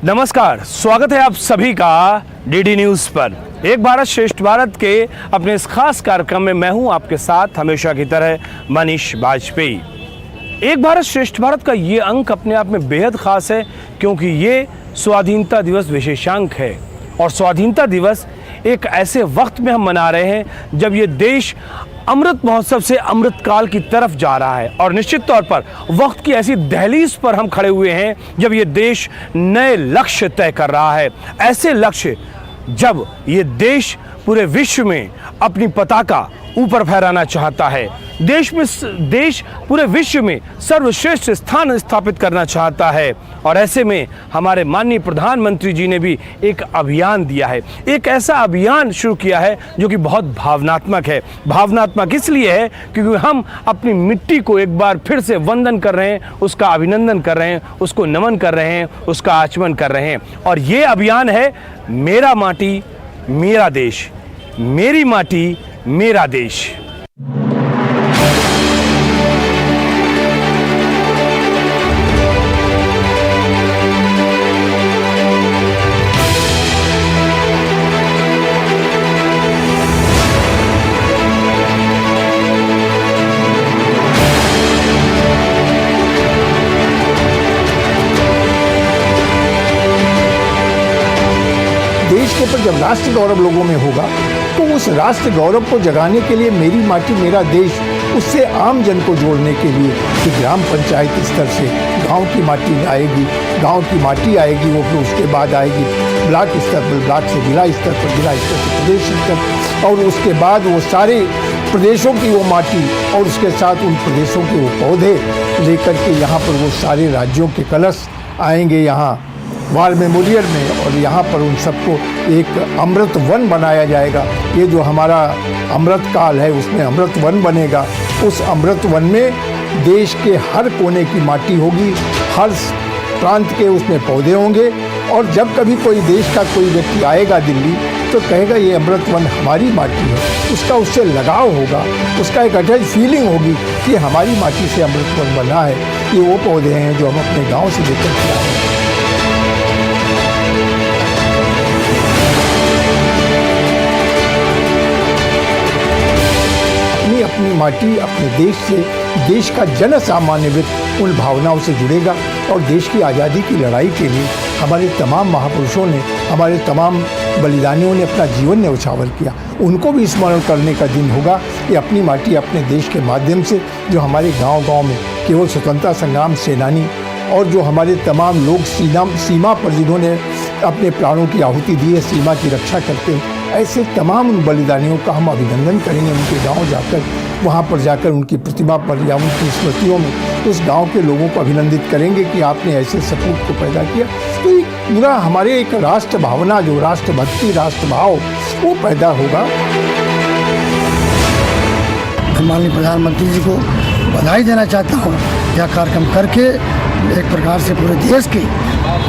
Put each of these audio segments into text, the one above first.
नमस्कार, स्वागत है आप सभी का डीडी न्यूज़ पर। एक भारत श्रेष्ठ भारत के अपने इस खास कार्यक्रम में मैं हूं आपके साथ हमेशा की तरह मनीष वाजपेयी। एक भारत श्रेष्ठ भारत का ये अंक अपने आप में बेहद खास है क्योंकि ये स्वाधीनता दिवस विशेषांक है और स्वाधीनता दिवस एक ऐसे वक्त में हम मना रहे हैं जब ये देश अमृत महोत्सव से अमृत काल की तरफ जा रहा है और निश्चित तौर पर वक्त की ऐसी दहलीज पर हम खड़े हुए हैं जब ये देश नए लक्ष्य तय कर रहा है। ऐसे लक्ष्य जब ये देश पूरे विश्व में अपनी पताका ऊपर फहराना चाहता है, देश पूरे विश्व में सर्वश्रेष्ठ स्थान स्थापित करना चाहता है। और ऐसे में हमारे माननीय प्रधानमंत्री जी ने भी एक अभियान दिया है, एक ऐसा अभियान शुरू किया है जो कि बहुत भावनात्मक है। भावनात्मक इसलिए है क्योंकि हम अपनी मिट्टी को एक बार फिर से वंदन कर रहे हैं, उसका अभिनंदन कर रहे हैं, उसको नमन कर रहे हैं, उसका आचमन कर रहे हैं। और ये अभियान है मेरा माटी मेरा देश, मेरी माटी मेरा देश। देश के ऊपर जब राष्ट्र गौरव लोगों में होगा तो उस राष्ट्र गौरव को जगाने के लिए मेरी माटी मेरा देश, उससे आम जन को जोड़ने के लिए कि ग्राम पंचायत स्तर से गांव की माटी आएगी, गांव की माटी आएगी, वो फिर उसके बाद आएगी ब्लॉक स्तर पर, ब्लॉक से जिला स्तर पर, जिला स्तर से प्रदेश स्तर, और उसके बाद वो सारे प्रदेशों की वो माटी और उसके साथ उन प्रदेशों के वो पौधे लेकर के यहाँ पर वो सारे राज्यों के कलश आएंगे यहाँ वार मेमोरियल में, और यहाँ पर उन सबको एक अमृत वन बनाया जाएगा। ये जो हमारा अमृत काल है उसमें अमृत वन बनेगा। उस अमृत वन में देश के हर कोने की माटी होगी, हर प्रांत के उसमें पौधे होंगे, और जब कभी कोई देश का कोई व्यक्ति आएगा दिल्ली तो कहेगा ये अमृत वन हमारी माटी है, उसका उससे लगाव होगा, उसका एक अटैच फीलिंग होगी कि हमारी माटी से अमृत वन बना है। ये वो पौधे हैं जो हम अपने गाँव से लेकर के आए हैं। अपनी माटी अपने देश से देश का जन सामान्य व्यक्ति उन भावनाओं से जुड़ेगा और देश की आज़ादी की लड़ाई के लिए हमारे तमाम महापुरुषों ने, हमारे तमाम बलिदानियों ने अपना जीवन न्यौछावर किया, उनको भी स्मरण करने का दिन होगा कि अपनी माटी अपने देश के माध्यम से जो हमारे गांव-गांव में केवल स्वतंत्रता संग्राम सेनानी और जो हमारे तमाम लोग सीमा पर जिन्होंने अपने प्राणों की आहुति दी है सीमा की रक्षा करते हैं, ऐसे तमाम उन बलिदानियों का हम अभिनंदन करेंगे। उनके गांव जाकर, वहां पर जाकर उनकी प्रतिमा पर या उनकी स्मृतियों में उस गांव के लोगों को अभिनंदित करेंगे कि आपने ऐसे सपूत को पैदा किया। तो ये पूरा हमारे एक राष्ट्र भावना, जो राष्ट्रभक्ति, राष्ट्रभाव, वो पैदा होगा। माननीय प्रधानमंत्री जी को बधाई देना चाहता हूँ। यह कार्यक्रम करके एक प्रकार से पूरे देश के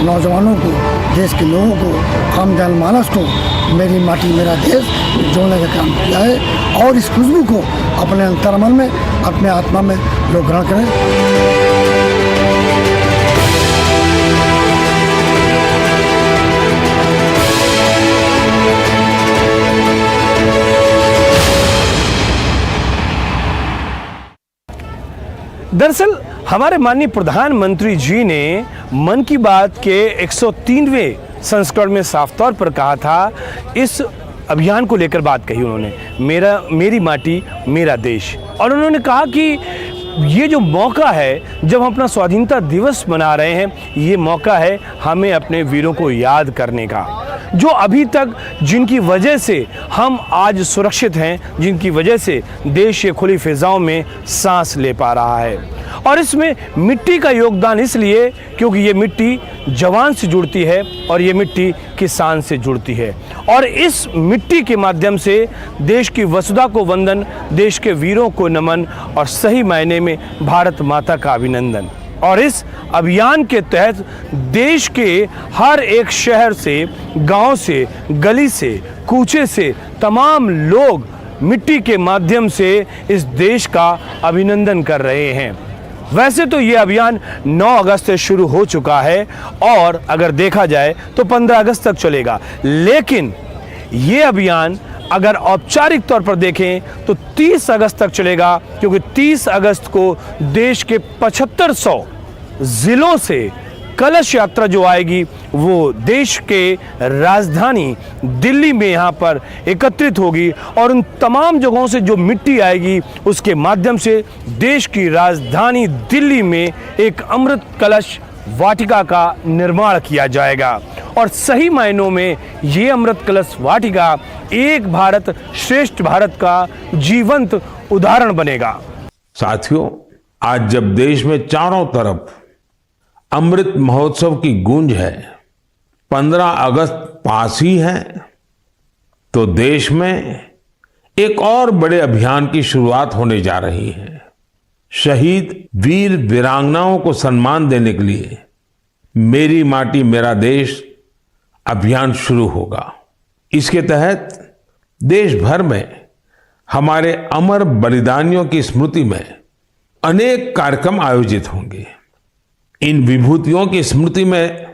नौजवानों को, देश के लोगों को, आम जनमानस को मेरी माटी मेरा देश जोड़ने का काम किया है और इस खुशबू को अपने अंतर्मन में, अपने आत्मा में लोग ग्रहण करें। दरअसल हमारे माननीय प्रधानमंत्री जी ने मन की बात के 103वें संस्करण में साफ तौर पर कहा था, इस अभियान को लेकर बात कही उन्होंने, मेरी माटी मेरा देश। और उन्होंने कहा कि ये जो मौका है जब हम अपना स्वाधीनता दिवस मना रहे हैं, ये मौका है हमें अपने वीरों को याद करने का, जो अभी तक जिनकी वजह से हम आज सुरक्षित हैं, जिनकी वजह से देश ये खुली फिजाओं में सांस ले पा रहा है। और इसमें मिट्टी का योगदान इसलिए क्योंकि ये मिट्टी जवान से जुड़ती है और ये मिट्टी किसान से जुड़ती है, और इस मिट्टी के माध्यम से देश की वसुधा को वंदन, देश के वीरों को नमन और सही मायने में भारत माता का अभिनंदन। और इस अभियान के तहत देश के हर एक शहर से, गांव से, गली से, कूचे से तमाम लोग मिट्टी के माध्यम से इस देश का अभिनंदन कर रहे हैं। वैसे तो ये अभियान 9 अगस्त से शुरू हो चुका है और अगर देखा जाए तो 15 अगस्त तक चलेगा, लेकिन ये अभियान अगर औपचारिक तौर पर देखें तो 30 अगस्त तक चलेगा, क्योंकि 30 अगस्त को देश के 7500 जिलों से कलश यात्रा जो आएगी वो देश के राजधानी दिल्ली में यहाँ पर एकत्रित होगी और उन तमाम जगहों से जो मिट्टी आएगी उसके माध्यम से देश की राजधानी दिल्ली में एक अमृत कलश वाटिका का निर्माण किया जाएगा। और सही मायनों में ये अमृत कलश वाटिका एक भारत श्रेष्ठ भारत का जीवंत उदाहरण बनेगा। साथियों, आज जब देश में चारों तरफ अमृत महोत्सव की गूंज है, 15 अगस्त पास ही है, तो देश में एक और बड़े अभियान की शुरुआत होने जा रही है। शहीद वीर वीरांगनाओं को सम्मान देने के लिए मेरी माटी मेरा देश अभियान शुरू होगा। इसके तहत देश भर में हमारे अमर बलिदानियों की स्मृति में अनेक कार्यक्रम आयोजित होंगे। इन विभूतियों की स्मृति में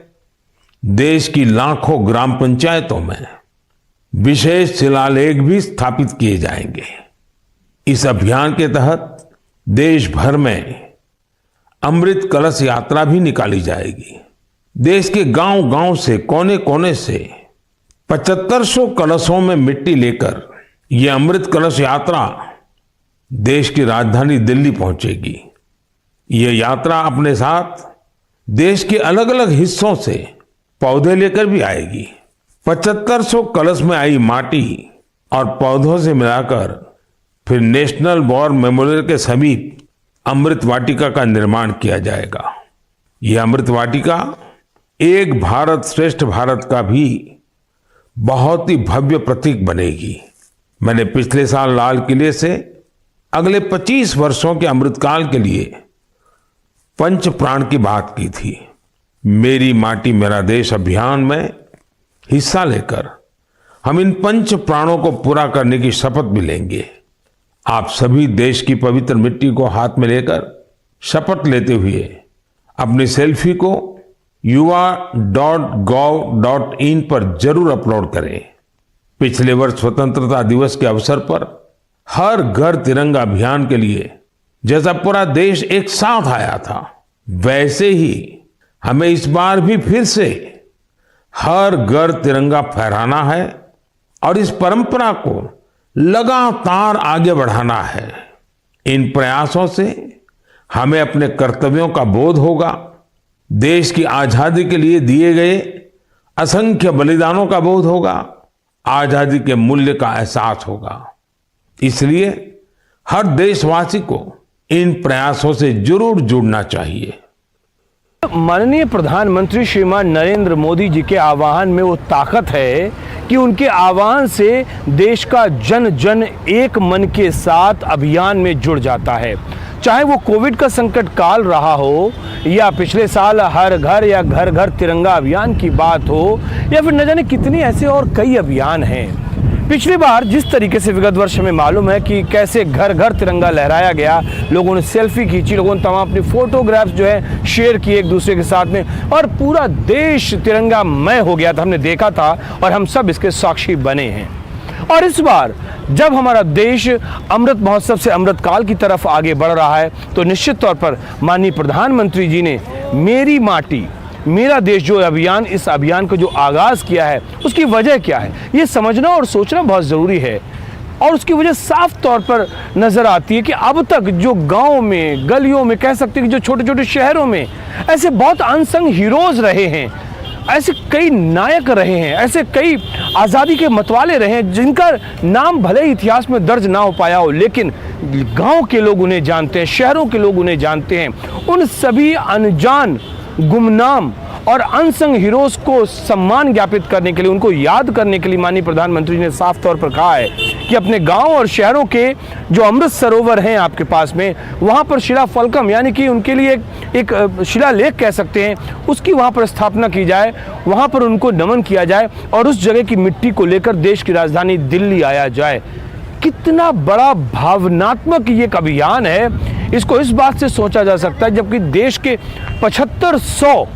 देश की लाखों ग्राम पंचायतों में विशेष शिलालेख भी स्थापित किए जाएंगे। इस अभियान के तहत देश भर में अमृत कलश यात्रा भी निकाली जाएगी। देश के गांव-गांव से कोने कोने से 7500 कलशों में मिट्टी लेकर यह अमृत कलश यात्रा देश की राजधानी दिल्ली पहुंचेगी। यह यात्रा अपने साथ देश के अलग अलग हिस्सों से पौधे लेकर भी आएगी। 7500 कलश में आई माटी और पौधों से मिलाकर फिर नेशनल वॉर मेमोरियल के समीप अमृत वाटिका का निर्माण किया जाएगा। यह अमृत वाटिका एक भारत श्रेष्ठ भारत का भी बहुत ही भव्य प्रतीक बनेगी। मैंने पिछले साल लाल किले से अगले 25 वर्षों के अमृतकाल के लिए पंच प्राण की बात की थी। मेरी माटी मेरा देश अभियान में हिस्सा लेकर हम इन पंच प्राणों को पूरा करने की शपथ भी लेंगे। आप सभी देश की पवित्र मिट्टी को हाथ में लेकर शपथ लेते हुए अपनी सेल्फी को yuva.gov.in पर जरूर अपलोड करें। पिछले वर्ष स्वतंत्रता दिवस के अवसर पर हर घर तिरंगा अभियान के लिए जैसा पूरा देश एक साथ आया था, वैसे ही हमें इस बार भी फिर से हर घर तिरंगा फहराना है और इस परंपरा को लगातार आगे बढ़ाना है। इन प्रयासों से हमें अपने कर्तव्यों का बोध होगा, देश की आजादी के लिए दिए गए असंख्य बलिदानों का बोध होगा, आजादी के मूल्य का एहसास होगा। इसलिए हर देशवासी को इन प्रयासों से जरूर जुड़ना चाहिए। माननीय प्रधानमंत्री श्रीमान नरेंद्र मोदी जी के आह्वान में वो ताकत है कि उनके आह्वान से देश का जन जन एक मन के साथ अभियान में जुड़ जाता है। चाहे वो कोविड का संकट काल रहा हो या पिछले साल हर घर या घर घर तिरंगा अभियान की बात हो या फिर न जाने कितने ऐसे और कई अभियान हैं। पिछली बार जिस तरीके से विगत वर्ष में मालूम है कि कैसे घर घर तिरंगा लहराया गया, लोगों ने सेल्फी खींची, लोगों ने तमाम अपनी फोटोग्राफ्स जो है शेयर किए एक दूसरे के साथ में और पूरा देश तिरंगामय हो गया था, हमने देखा था और हम सब इसके साक्षी बने हैं। और इस बार जब हमारा देश अमृत महोत्सव से अमृत काल की तरफ आगे बढ़ रहा है तो निश्चित तौर पर माननीय प्रधानमंत्री जी ने मेरी माटी मेरा देश जो अभियान, इस अभियान को जो आगाज किया है उसकी वजह क्या है ये समझना और सोचना बहुत ज़रूरी है। और उसकी वजह साफ तौर पर नज़र आती है कि अब तक जो गाँव में, गलियों में, कह सकते हैं कि जो छोटे छोटे शहरों में ऐसे बहुत अनसंग हीरोज़ रहे हैं, ऐसे कई नायक रहे हैं, ऐसे कई आज़ादी के मतवाले रहे हैं जिनका नाम भले ही इतिहास में दर्ज ना हो पाया हो, लेकिन गांव के लोग उन्हें जानते हैं, शहरों के लोग उन्हें जानते हैं। उन सभी अनजान, गुमनाम और अनसंग हीरोज़ को सम्मान ज्ञापित करने के लिए, उनको याद करने के लिए माननीय प्रधानमंत्री ने साफ तौर पर कहा है कि अपने गांव और शहरों के जो अमृत सरोवर हैं आपके पास में, वहां पर शिला फलकम यानी कि उनके लिए एक शिलालेख कह सकते हैं, उसकी वहां पर स्थापना की जाए, वहां पर उनको नमन किया जाए और उस जगह की मिट्टी को लेकर देश की राजधानी दिल्ली आया जाए। कितना बड़ा भावनात्मक ये एक अभियान है इसको इस बात से सोचा जा सकता है जबकि देश के 7500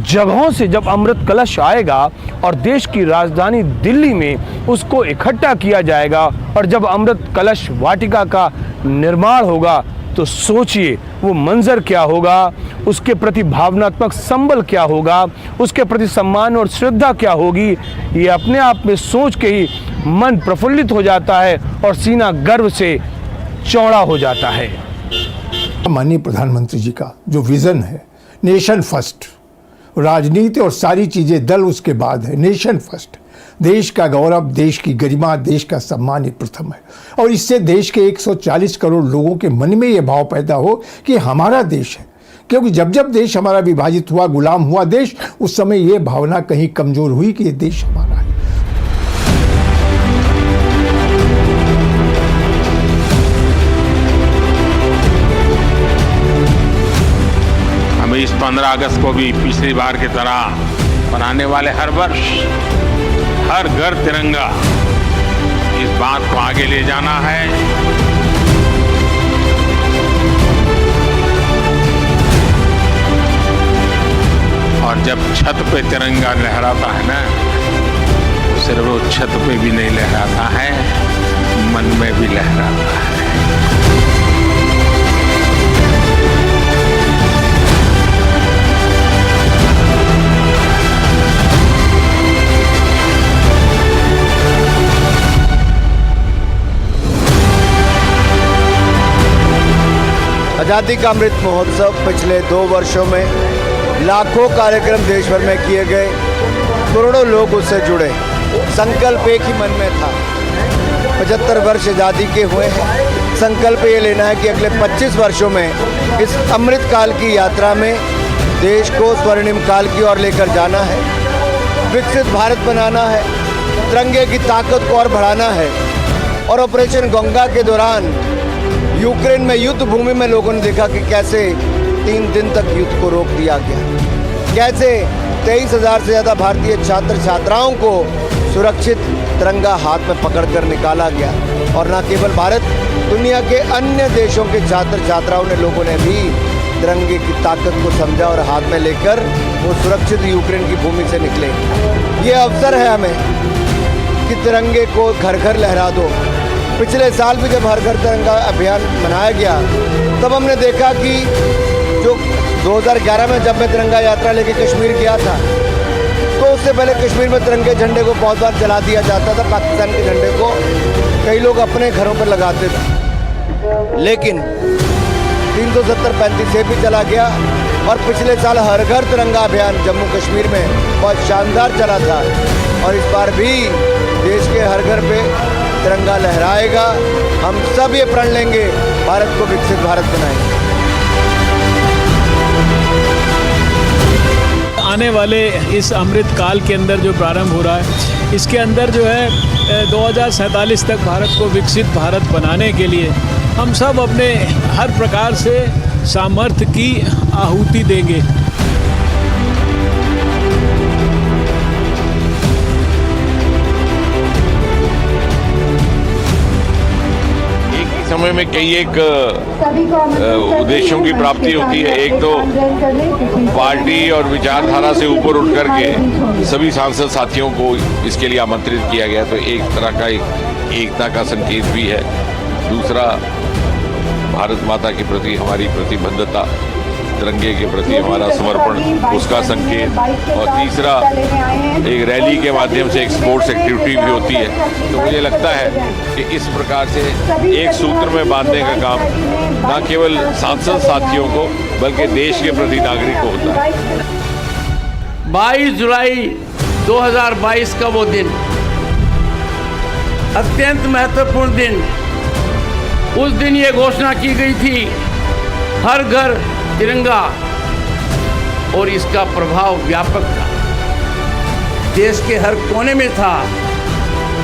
जगहों से जब अमृत कलश आएगा और देश की राजधानी दिल्ली में उसको इकट्ठा किया जाएगा और जब अमृत कलश वाटिका का निर्माण होगा तो सोचिए वो मंजर क्या होगा, उसके प्रति भावनात्मक संबल क्या होगा, उसके प्रति सम्मान और श्रद्धा क्या होगी। ये अपने आप में सोच के ही मन प्रफुल्लित हो जाता है और सीना गर्व से चौड़ा हो जाता है। माननीय प्रधानमंत्री जी का जो विजन है, नेशन फर्स्ट, राजनीति और सारी चीजें दल उसके बाद है, नेशन फर्स्ट, देश का गौरव, देश की गरिमा, देश का सम्मान ये प्रथम है। और इससे देश के 140 करोड़ लोगों के मन में ये भाव पैदा हो कि हमारा देश है, क्योंकि जब जब देश हमारा विभाजित हुआ, गुलाम हुआ देश, उस समय ये भावना कहीं कमजोर हुई कि ये देश हमारा है। हमें इस 15 अगस्त को भी पिछली बार की तरह मनाने वाले हर वर्ष हर घर तिरंगा, इस बात को आगे ले जाना है और जब छत पे तिरंगा लहराता है ना, तो सिर्फ वो छत पे भी नहीं लहराता है, मन में भी लहराता है। आज़ादी का अमृत महोत्सव पिछले 2 वर्षों में लाखों कार्यक्रम देश भर में किए गए, करोड़ों लोग उससे जुड़े। संकल्प एक ही मन में था, 75 वर्ष आज़ादी के हुए हैं। संकल्प ये लेना है कि अगले 25 वर्षों में इस अमृत काल की यात्रा में देश को स्वर्णिम काल की ओर लेकर जाना है, विकसित भारत बनाना है, तिरंगे की ताकत को और बढ़ाना है। और ऑपरेशन गंगा के दौरान यूक्रेन में युद्ध भूमि में लोगों ने देखा कि कैसे 3 दिन तक युद्ध को रोक दिया गया, कैसे 23,000 से ज़्यादा भारतीय छात्र छात्राओं को सुरक्षित तिरंगा हाथ में पकड़कर निकाला गया। और न केवल भारत, दुनिया के अन्य देशों के छात्र छात्राओं ने, लोगों ने भी तिरंगे की ताकत को समझा और हाथ में लेकर वो सुरक्षित यूक्रेन की भूमि से निकले। ये अवसर है हमें कि तिरंगे को घर घर लहरा दो। पिछले साल भी जब हर घर तिरंगा अभियान मनाया गया, तब हमने देखा कि जो 2011 में जब मैं तिरंगा यात्रा लेके कश्मीर गया था, तो उससे पहले कश्मीर में तिरंगे झंडे को बहुत बार जला दिया जाता था। पाकिस्तान के झंडे को कई लोग अपने घरों पर लगाते थे, लेकिन 370-35 से भी चला गया। और पिछले साल हर घर तिरंगा अभियान जम्मू कश्मीर में बहुत शानदार चला था। और इस बार भी देश के हर घर पे तिरंगा लहराएगा। हम सब ये प्रण लेंगे, भारत को विकसित भारत बनाएंगे। आने वाले इस अमृत काल के अंदर जो प्रारंभ हो रहा है, इसके अंदर जो है 2047 तक भारत को विकसित भारत बनाने के लिए हम सब अपने हर प्रकार से सामर्थ्य की आहुति देंगे। समय में कई एक उद्देश्यों की प्राप्ति होती है। एक तो पार्टी और विचारधारा से ऊपर उठ करके सभी सांसद साथियों को इसके लिए आमंत्रित किया गया, तो एक तरह का एकता का संकेत भी है। दूसरा, भारत माता के प्रति हमारी प्रतिबद्धता, तिरंगे के प्रति हमारा समर्पण, उसका संकेत। और तीसरा, एक रैली के माध्यम से एक स्पोर्ट्स एक्टिविटी भी होती है। तो मुझे लगता है कि इस प्रकार से एक सूत्र में बांधने का काम न केवल सांसद साथियों को बल्कि देश के प्रति नागरिक को होता है। 22 जुलाई 2022 का वो दिन अत्यंत महत्वपूर्ण दिन। उस दिन ये घोषणा की गई थी, हर घर तिरंगा, और इसका प्रभाव व्यापक था, देश के हर कोने में था।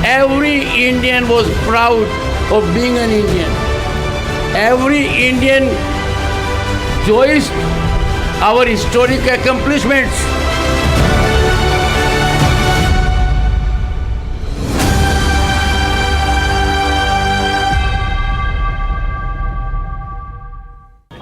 Every Indian was proud of being an Indian. Every Indian rejoiced our historic accomplishments.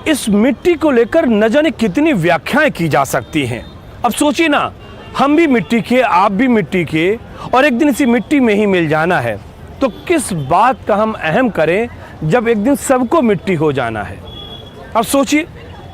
इस मिट्टी को लेकर न जाने कितनी व्याख्याएं की जा सकती हैं। अब सोचिए ना, हम भी मिट्टी के, आप भी मिट्टी के, और एक दिन इसी मिट्टी में ही मिल जाना है। तो किस बात का हम अहम करें जब एक दिन सबको मिट्टी हो जाना है। अब सोचिए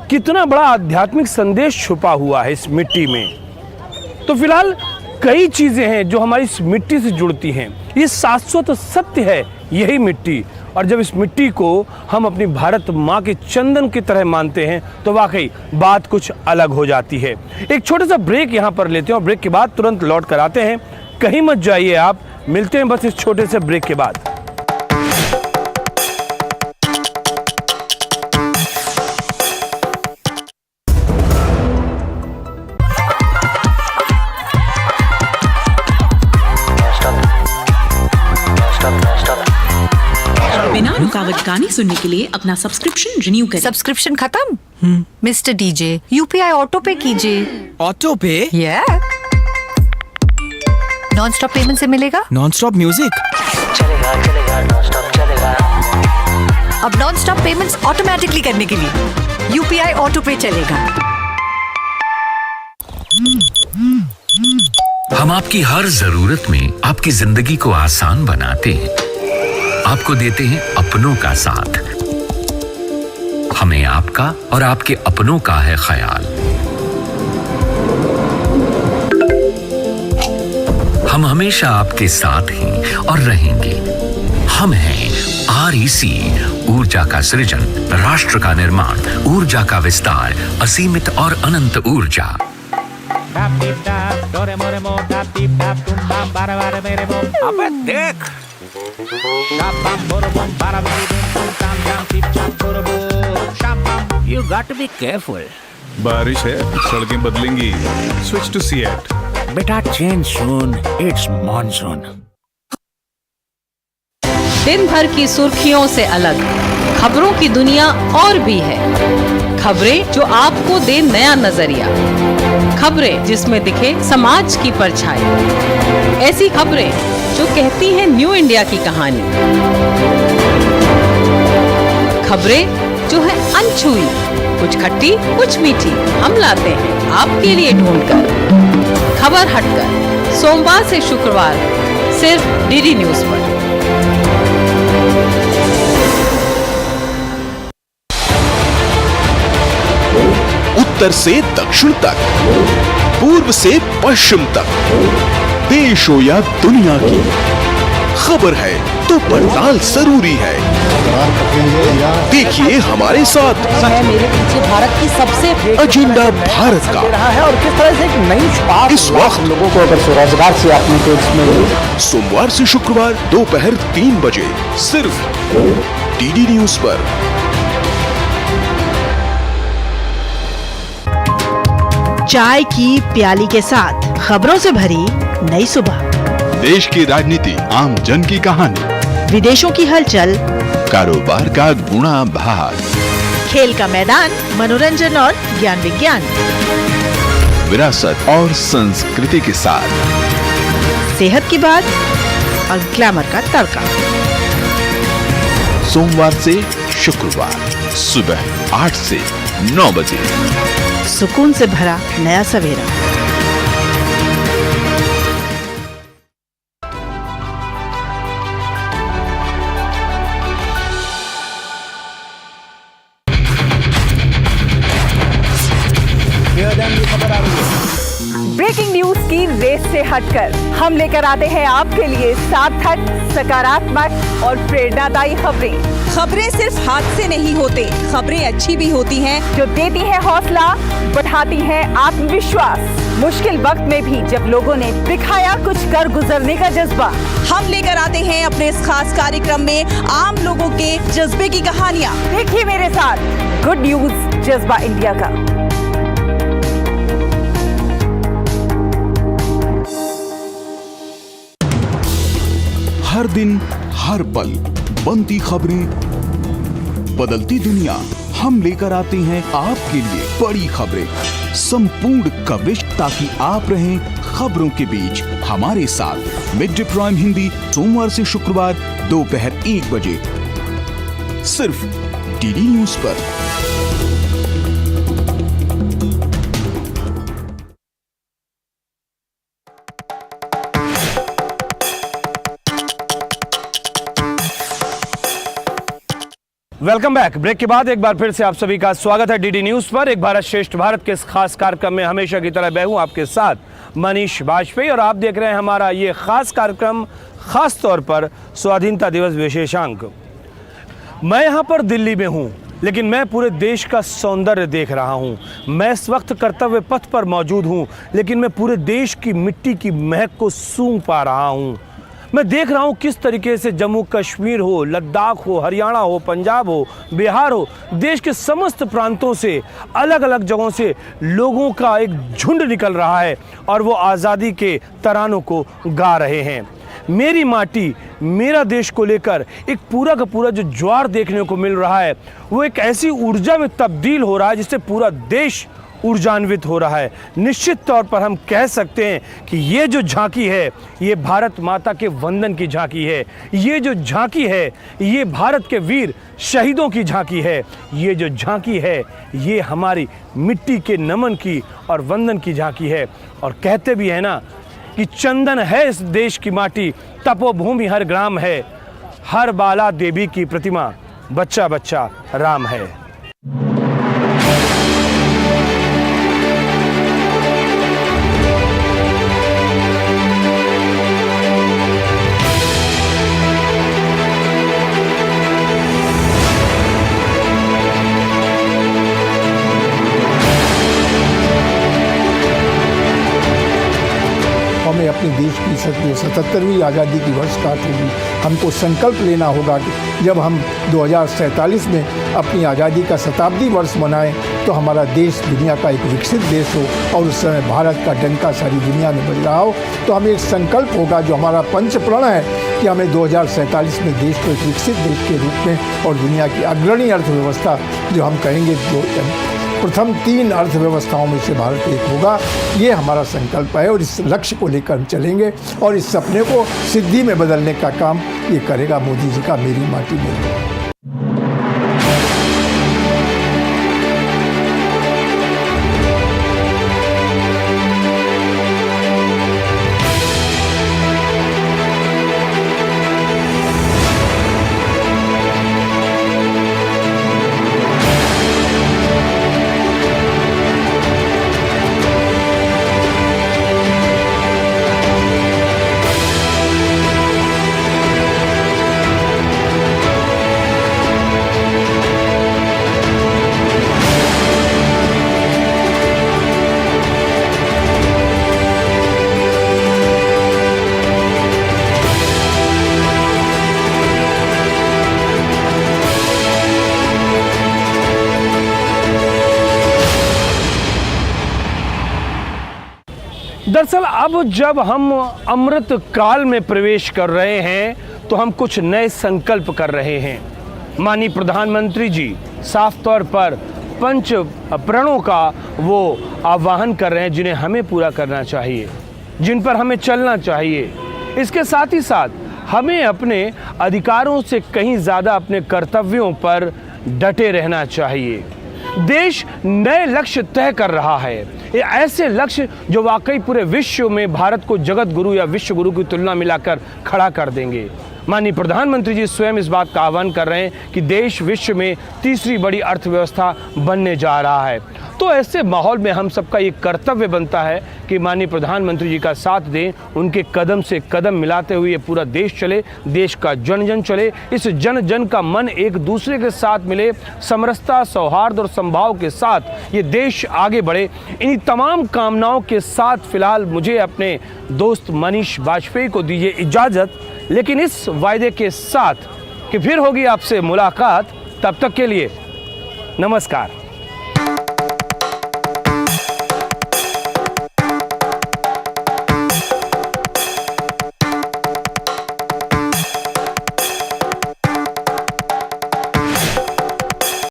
कितना बड़ा आध्यात्मिक संदेश छुपा हुआ है इस मिट्टी में। तो फिलहाल कई चीज़ें हैं जो हमारी इस मिट्टी से जुड़ती हैं। ये शाश्वत सत्य है यही मिट्टी, और जब इस मिट्टी को हम अपनी भारत माँ के चंदन की तरह मानते हैं तो वाकई बात कुछ अलग हो जाती है। एक छोटा सा ब्रेक यहाँ पर लेते हैं और ब्रेक के बाद तुरंत लौट कर आते हैं। कहीं मत जाइए आप, मिलते हैं बस इस छोटे से ब्रेक के बाद। बिना रुकावट गाने सुनने के लिए अपना सब्सक्रिप्शन रिन्यू करें। सब्सक्रिप्शन खत्म? मिस्टर डीजे, यूपीआई ऑटो पे कीजिए। ऑटो पे? नॉन स्टॉप पेमेंट से मिलेगा नॉन स्टॉप म्यूजिक। चलेगा नॉन स्टॉप चलेगा। अब नॉन स्टॉप पेमेंट्स ऑटोमेटिकली करने के लिए यूपीआई ऑटो पे चलेगा। हम आपकी हर जरूरत में आपकी जिंदगी को आसान बनाते हैं, आपको देते हैं अपनों का साथ। हमें आपका और आपके अपनों का है ख्याल। हम हमेशा आपके साथ हैं और रहेंगे। हम हैं REC, ऊर्जा का सृजन, राष्ट्र का निर्माण, ऊर्जा का विस्तार, असीमित और अनंत ऊर्जा। अबे देख, You got to be careful. बारिश है, सड़कें बदलेंगी। Switch to Seat. बेटा change soon. It's monsoon. दिन भर की सुर्खियों से अलग खबरों की दुनिया और भी है। खबरें जो आपको दे नया नजरिया, खबरें जिसमें दिखे समाज की परछाई, ऐसी खबरें जो कहती हैं न्यू इंडिया की कहानी। खबरें जो है अनछुई, कुछ खट्टी कुछ मीठी, हम लाते हैं आपके लिए ढूंढकर। खबर हटकर सोमवार से शुक्रवार सिर्फ DD न्यूज पर। उत्तर से दक्षिण तक, पूर्व से पश्चिम तक, देश हो या दुनिया की खबर है तो पड़ताल जरूरी है। देखिए हमारे साथ मेरे पीछे भारत की सबसे एजेंडा भारत का और किस तरह से एक नई छाप इस वक्त लोगों को अगर स्वरोजगार से आपने तो इसमें सोमवार से शुक्रवार दोपहर 3 बजे सिर्फ DD न्यूज पर। चाय की प्याली के साथ खबरों से भरी नई सुबह, देश की राजनीति, आम जन की कहानी, विदेशों की हलचल, कारोबार का गुणा भाग, खेल का मैदान, मनोरंजन और ज्ञान विज्ञान, विरासत और संस्कृति के साथ सेहत की बात और ग्लैमर का तड़का। सोमवार से शुक्रवार सुबह 8 से 9 बजे। सुकून से भरा नया सवेरा। ब्रेकिंग न्यूज की रेस से हटकर हम लेकर आते हैं आपके लिए सार्थक, सकारात्मक और प्रेरणादायी खबरें सिर्फ हाथ से नहीं होते, खबरें अच्छी भी होती हैं जो देती हैं हौसला, बढ़ाती हैं आत्मविश्वास। मुश्किल वक्त में भी जब लोगों ने दिखाया कुछ कर गुजरने का जज्बा, हम लेकर आते हैं अपने इस खास कार्यक्रम में आम लोगों के जज्बे की कहानियाँ। देखिए मेरे साथ गुड न्यूज जज्बा इंडिया का। हर दिन हर पल बनती खबरें, बदलती दुनिया, हम लेकर आते हैं आपके लिए बड़ी खबरें, संपूर्ण कवरेज ताकि आप रहें खबरों के बीच हमारे साथ। मिड डे प्राइम हिंदी सोमवार से शुक्रवार दोपहर 1 बजे सिर्फ DD न्यूज पर। Welcome back. ब्रेक के बाद एक बार फिर से आप सभी का स्वागत है डीडी न्यूज पर। एक भारत श्रेष्ठ भारत के इस खास कार्यक्रम में हमेशा की तरह मैं हूं आपके साथ मनीष बाजपेयी और आप देख रहे हैं हमारा ये खास कार्यक्रम, खास तौर पर स्वाधीनता दिवस विशेषांक। मैं यहां पर दिल्ली में हूं, लेकिन मैं पूरे देश का सौंदर्य देख रहा हूं। मैं इस वक्त कर्तव्य पथ पर मौजूद हूं, लेकिन मैं पूरे देश की मिट्टी की महक को सूंघ पा रहा हूं। मैं देख रहा हूं किस तरीके से जम्मू कश्मीर हो, लद्दाख हो, हरियाणा हो, पंजाब हो, बिहार हो, देश के समस्त प्रांतों से, अलग अलग जगहों से लोगों का एक झुंड निकल रहा है और वो आज़ादी के तरानों को गा रहे हैं। मेरी माटी मेरा देश को लेकर एक पूरा का पूरा जो ज्वार देखने को मिल रहा है, वो एक ऐसी ऊर्जा में तब्दील हो रहा है जिससे पूरा देश ऊर्जान्वित हो रहा है। निश्चित तौर पर हम कह सकते हैं कि ये जो झांकी है, ये भारत माता के वंदन की झांकी है। ये जो झांकी है, ये भारत के वीर शहीदों की झांकी है। ये जो झांकी है, ये हमारी मिट्टी के नमन की और वंदन की झांकी है। और कहते भी है ना कि चंदन है इस देश की माटी, तपोभूमि हर ग्राम है, हर बाला देवी की प्रतिमा, बच्चा बच्चा राम है। हमें अपने देश की 77वीं आज़ादी की वर्षगांठ होगी। हमको संकल्प लेना होगा कि जब हम 2047 में अपनी आज़ादी का शताब्दी वर्ष मनाएं तो हमारा देश दुनिया का एक विकसित देश हो और उस समय भारत का डंका सारी दुनिया में बज रहा हो। तो हमें एक संकल्प होगा, जो हमारा पंचप्रण है, कि हमें 2047 में देश को एक विकसित देश के रूप में और दुनिया की अग्रणी अर्थव्यवस्था, जो हम कहेंगे प्रथम 3 अर्थव्यवस्थाओं में से भारत एक होगा, ये हमारा संकल्प है। और इस लक्ष्य को लेकर हम चलेंगे और इस सपने को सिद्धि में बदलने का काम ये करेगा मोदी जी का मेरी माटी मेरी। दरअसल अब जब हम अमृत काल में प्रवेश कर रहे हैं तो हम कुछ नए संकल्प कर रहे हैं। माननीय प्रधानमंत्री जी साफ तौर पर पंच प्रणों का वो आह्वान कर रहे हैं जिन्हें हमें पूरा करना चाहिए, जिन पर हमें चलना चाहिए। इसके साथ ही साथ हमें अपने अधिकारों से कहीं ज़्यादा अपने कर्तव्यों पर डटे रहना चाहिए। देश नए लक्ष्य तय कर रहा है, ये ऐसे लक्ष्य जो वाकई पूरे विश्व में भारत को जगत गुरु या विश्व गुरु की तुलना मिलाकर खड़ा कर देंगे। माननीय प्रधानमंत्री जी स्वयं इस बात का आह्वान कर रहे हैं कि देश विश्व में तीसरी बड़ी अर्थव्यवस्था बनने जा रहा है। तो ऐसे माहौल में हम सबका ये कर्तव्य बनता है कि माननीय प्रधानमंत्री जी का साथ दें, उनके कदम से कदम मिलाते हुए ये पूरा देश चले, देश का जन जन चले, इस जन जन का मन एक दूसरे के साथ मिले, समरसता, सौहार्द और संभाव के साथ ये देश आगे बढ़े। इन्हीं तमाम कामनाओं के साथ फिलहाल मुझे अपने दोस्त मनीष बाजपेयी को दीजिए इजाज़त, लेकिन इस वायदे के साथ कि फिर होगी आपसे मुलाकात। तब तक के लिए नमस्कार।